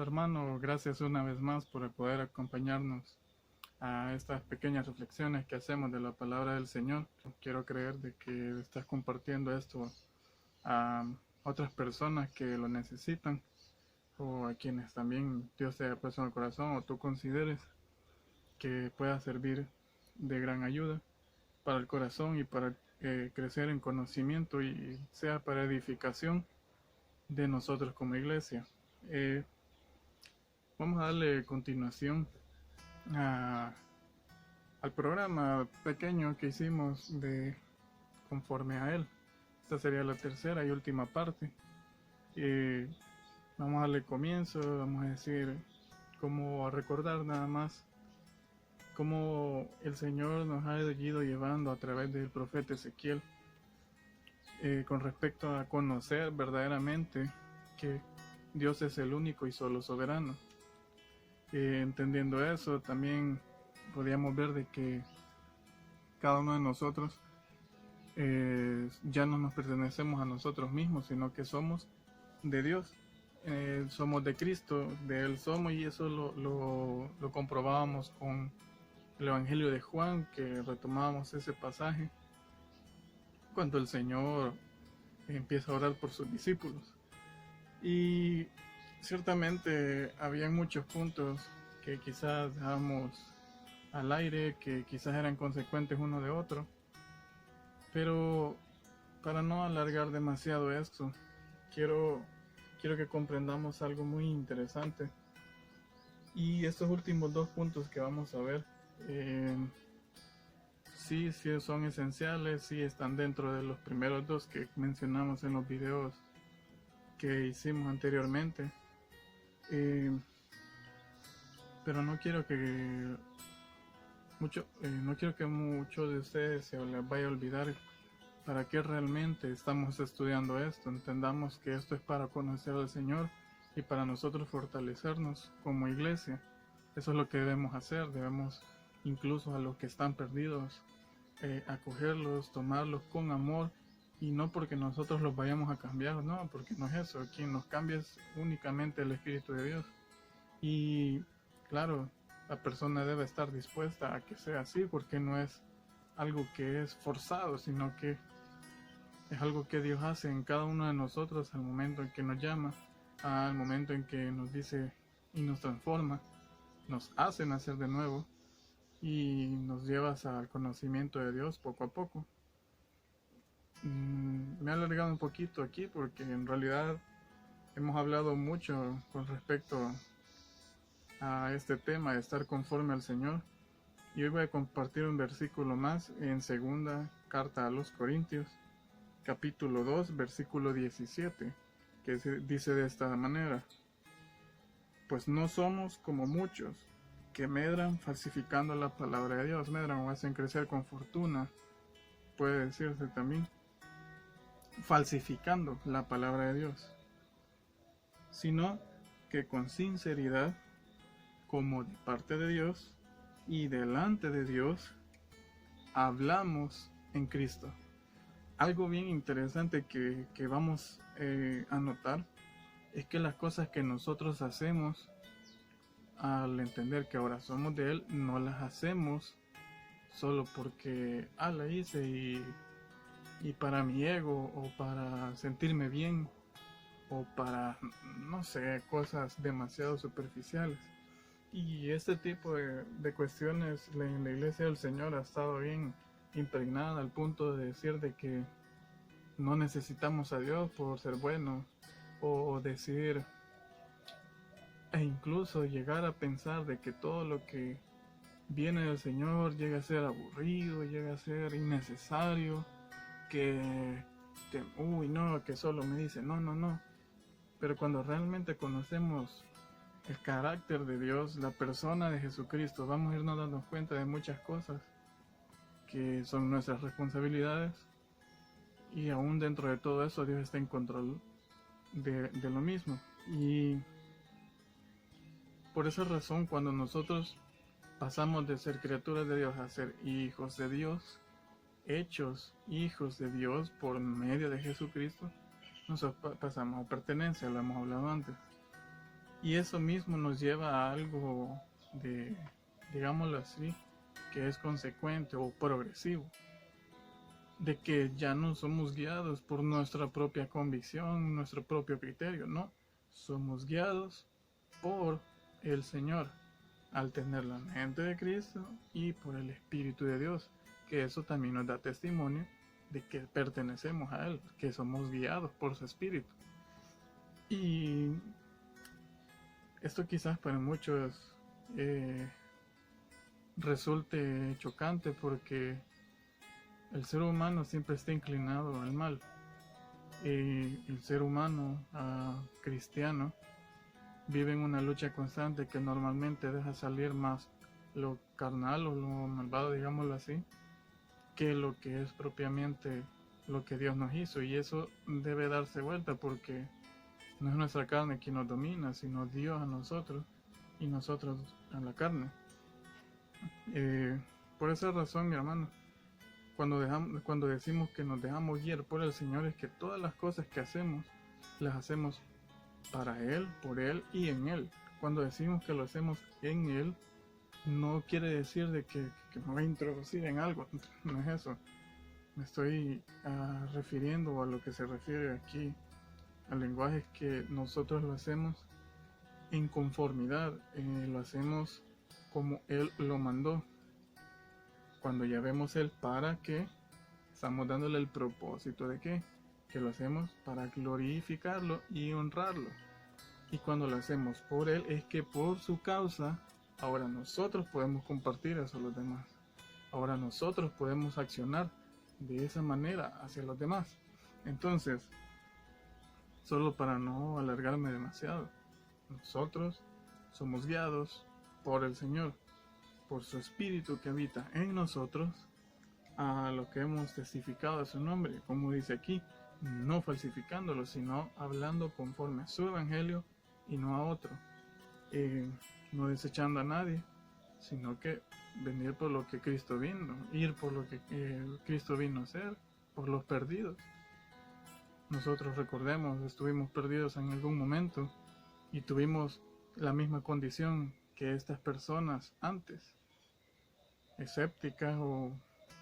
hermano, gracias una vez más por poder acompañarnos a estas pequeñas reflexiones que hacemos de la palabra del Señor. Quiero creer de que estás compartiendo esto a otras personas que lo necesitan o a quienes también Dios te haya puesto en el corazón o tú consideres que pueda servir de gran ayuda para el corazón y para crecer en conocimiento y sea para edificación de nosotros como iglesia. Vamos a darle continuación a, al programa pequeño que hicimos de conforme a él. Esta sería la tercera y última parte. Vamos a darle comienzo, vamos a decir, como a recordar nada más cómo el Señor nos ha ido llevando a través del profeta Ezequiel con respecto a conocer verdaderamente que Dios es el único y solo soberano. Entendiendo eso, también podríamos ver de que cada uno de nosotros ya no nos pertenecemos a nosotros mismos, sino que somos de Dios, somos de Cristo, de Él somos, y eso lo comprobábamos con el Evangelio de Juan, que retomábamos ese pasaje cuando el Señor empieza a orar por sus discípulos. Y ciertamente había muchos puntos que quizás dejábamos al aire, que quizás eran consecuentes uno de otro, pero para no alargar demasiado esto, quiero que comprendamos algo muy interesante. Y estos últimos dos puntos que vamos a ver, sí son esenciales, sí están dentro de los primeros dos que mencionamos en los videos que hicimos anteriormente, pero no quiero que muchos de ustedes se les vaya a olvidar para qué realmente estamos estudiando esto. Entendamos que esto es para conocer al Señor y para nosotros fortalecernos como iglesia. Eso es lo que debemos hacer. Debemos, incluso a los que están perdidos, acogerlos, tomarlos con amor, y no porque nosotros los vayamos a cambiar, no, porque no es eso. Quien nos cambia es únicamente el Espíritu de Dios. Y claro, la persona debe estar dispuesta a que sea así, porque no es algo que es forzado, sino que es algo que Dios hace en cada uno de nosotros al momento en que nos llama, al momento en que nos dice y nos transforma, nos hace nacer de nuevo y nos llevas al conocimiento de Dios poco a poco. Me he alargado un poquito aquí porque en realidad hemos hablado mucho con respecto a este tema de estar conforme al Señor, y hoy voy a compartir un versículo más en segunda carta a los Corintios, capítulo 2, versículo 17, que dice de esta manera: pues no somos como muchos que medran falsificando la palabra de Dios. Medran o hacen crecer con fortuna, puede decirse también, falsificando la palabra de Dios, sino que con sinceridad, como de parte de Dios y delante de Dios, hablamos en Cristo. Algo bien interesante que vamos a notar es que las cosas que nosotros hacemos al entender que ahora somos de Él, no las hacemos solo porque la hice y para mi ego, o para sentirme bien, o para, no sé, cosas demasiado superficiales. Y este tipo de cuestiones en la iglesia del Señor ha estado bien impregnada al punto de decir de que no necesitamos a Dios por ser buenos, o decir, e incluso llegar a pensar de que todo lo que viene del Señor llega a ser aburrido, llega a ser innecesario, que uy no, que solo me dice no. Pero cuando realmente conocemos el carácter de Dios, la persona de Jesucristo, vamos a irnos dando cuenta de muchas cosas que son nuestras responsabilidades, y aún dentro de todo eso Dios está en control de lo mismo. Y por esa razón, cuando nosotros pasamos de ser criaturas de Dios a ser hijos de Dios, hechos hijos de Dios por medio de Jesucristo, nosotros pasamos a pertenencia, lo hemos hablado antes. Y eso mismo nos lleva a algo de, digámoslo así, que es consecuente o progresivo, de que ya no somos guiados por nuestra propia convicción, nuestro propio criterio, no, somos guiados por el Señor al tener la mente de Cristo y por el Espíritu de Dios, que eso también nos da testimonio de que pertenecemos a Él, que somos guiados por su Espíritu. Y esto quizás para muchos resulte chocante porque el ser humano siempre está inclinado al mal. Y el ser humano cristiano vive en una lucha constante que normalmente deja salir más lo carnal o lo malvado, digámoslo así, que lo que es propiamente lo que Dios nos hizo. Y eso debe darse vuelta porque no es nuestra carne quien nos domina, sino Dios a nosotros y nosotros a la carne. Por esa razón, mi hermano, cuando decimos que nos dejamos guiar por el Señor, es que todas las cosas que hacemos, las hacemos para Él, por Él y en Él. Cuando decimos que lo hacemos en Él, no quiere decir de que me voy a introducir en algo, no es eso. Me estoy refiriendo a lo que se refiere aquí al lenguaje, que nosotros lo hacemos en conformidad, lo hacemos como Él lo mandó. Cuando ya vemos el para qué, estamos dándole el propósito de qué, que lo hacemos para glorificarlo y honrarlo. Y cuando lo hacemos por Él, es que por su causa, ahora nosotros podemos compartir eso a los demás. Ahora nosotros podemos accionar de esa manera hacia los demás. Entonces, solo para no alargarme demasiado, nosotros somos guiados por el Señor, por su Espíritu que habita en nosotros, a lo que hemos testificado a su nombre, como dice aquí, no falsificándolo, sino hablando conforme a su evangelio y no a otro, no desechando a nadie, sino que venir por lo que Cristo vino, ir por lo que Cristo vino a hacer, por los perdidos. Nosotros, recordemos, estuvimos perdidos en algún momento y tuvimos la misma condición que estas personas antes, escépticas o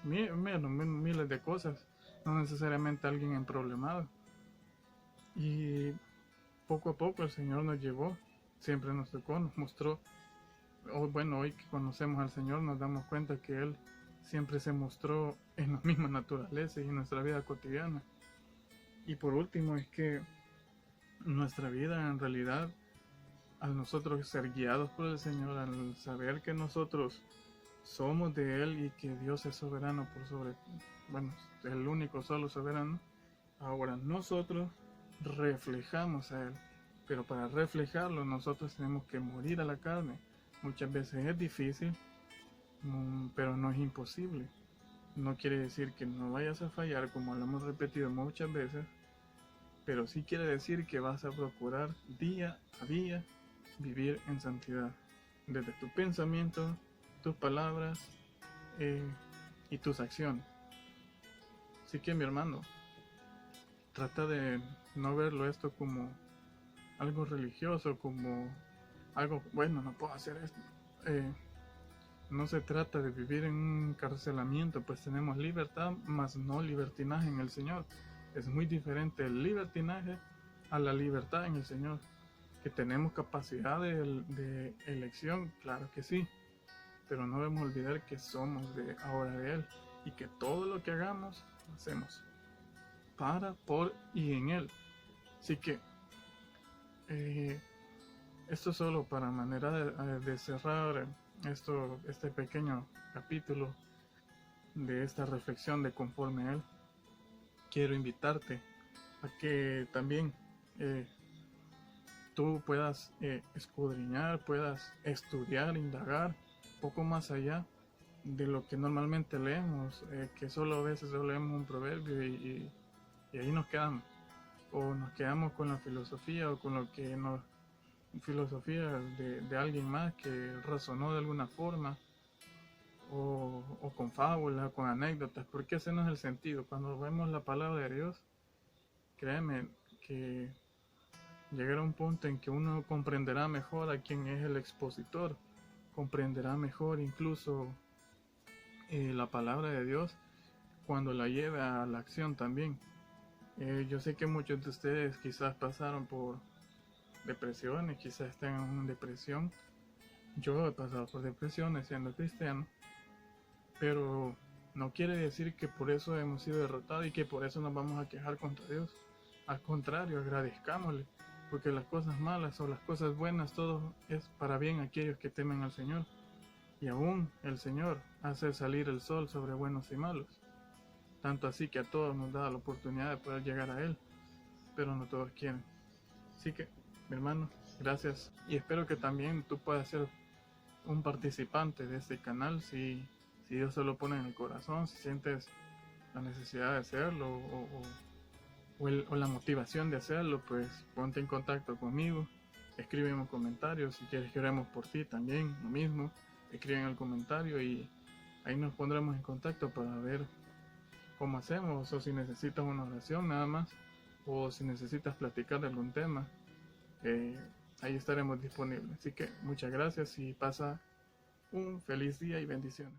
miles de cosas, no necesariamente alguien emproblemado. Y poco a poco el Señor nos llevó, siempre nos tocó, nos mostró. Hoy que conocemos al Señor nos damos cuenta que Él siempre se mostró en la misma naturaleza y en nuestra vida cotidiana. Y por último es que nuestra vida en realidad, al nosotros ser guiados por el Señor, al saber que nosotros somos de Él y que Dios es soberano por sobre, el único solo soberano, ahora nosotros reflejamos a Él. Pero para reflejarlo nosotros tenemos que morir a la carne. Muchas veces es difícil, pero no es imposible. No quiere decir que no vayas a fallar, como lo hemos repetido muchas veces, pero sí quiere decir que vas a procurar día a día vivir en santidad, desde tu pensamiento, tus palabras y tus acciones. Así que, mi hermano, trata de no verlo esto como algo religioso, como algo, no puedo hacer esto. No se trata de vivir en un encarcelamiento, pues tenemos libertad, mas no libertinaje en el Señor. Es muy diferente el libertinaje a la libertad en el Señor. Que tenemos capacidad de elección, claro que sí, pero no debemos olvidar que somos ahora de Él y que todo lo que hagamos, lo hacemos para, por y en Él. Así que esto solo para manera de cerrar este pequeño capítulo de esta reflexión de conforme a Él. Quiero invitarte a que también tú puedas escudriñar, puedas estudiar, indagar un poco más allá de lo que normalmente leemos, que solo a veces leemos un proverbio y ahí nos quedamos, o nos quedamos con la filosofía o con lo que filosofía de alguien más que razonó de alguna forma, o con fábulas, con anécdotas, porque ese no es el sentido. Cuando vemos la palabra de Dios, créeme que llegará un punto en que uno comprenderá mejor a quien es el expositor, comprenderá mejor incluso la palabra de Dios cuando la lleve a la acción también. Yo sé que muchos de ustedes quizás pasaron por depresiones, quizás estén en depresión. Yo he pasado por depresiones siendo cristiano, pero no quiere decir que por eso hemos sido derrotados y que por eso nos vamos a quejar contra Dios. Al contrario, agradezcámosle, porque las cosas malas o las cosas buenas, todo es para bien aquellos que temen al Señor. Y aún el Señor hace salir el sol sobre buenos y malos. Tanto así que a todos nos da la oportunidad de poder llegar a Él, pero no todos quieren. Así que, mi hermano, gracias. Y espero que también tú puedas ser un participante de este canal si Dios se lo pone en el corazón, si sientes la necesidad de hacerlo o la motivación de hacerlo, pues ponte en contacto conmigo, escribe un comentario, si quieres que oremos por ti también, lo mismo, escribe en el comentario y ahí nos pondremos en contacto para ver cómo hacemos, o si necesitas una oración nada más, o si necesitas platicar de algún tema, ahí estaremos disponibles. Así que muchas gracias y pasa un feliz día y bendiciones.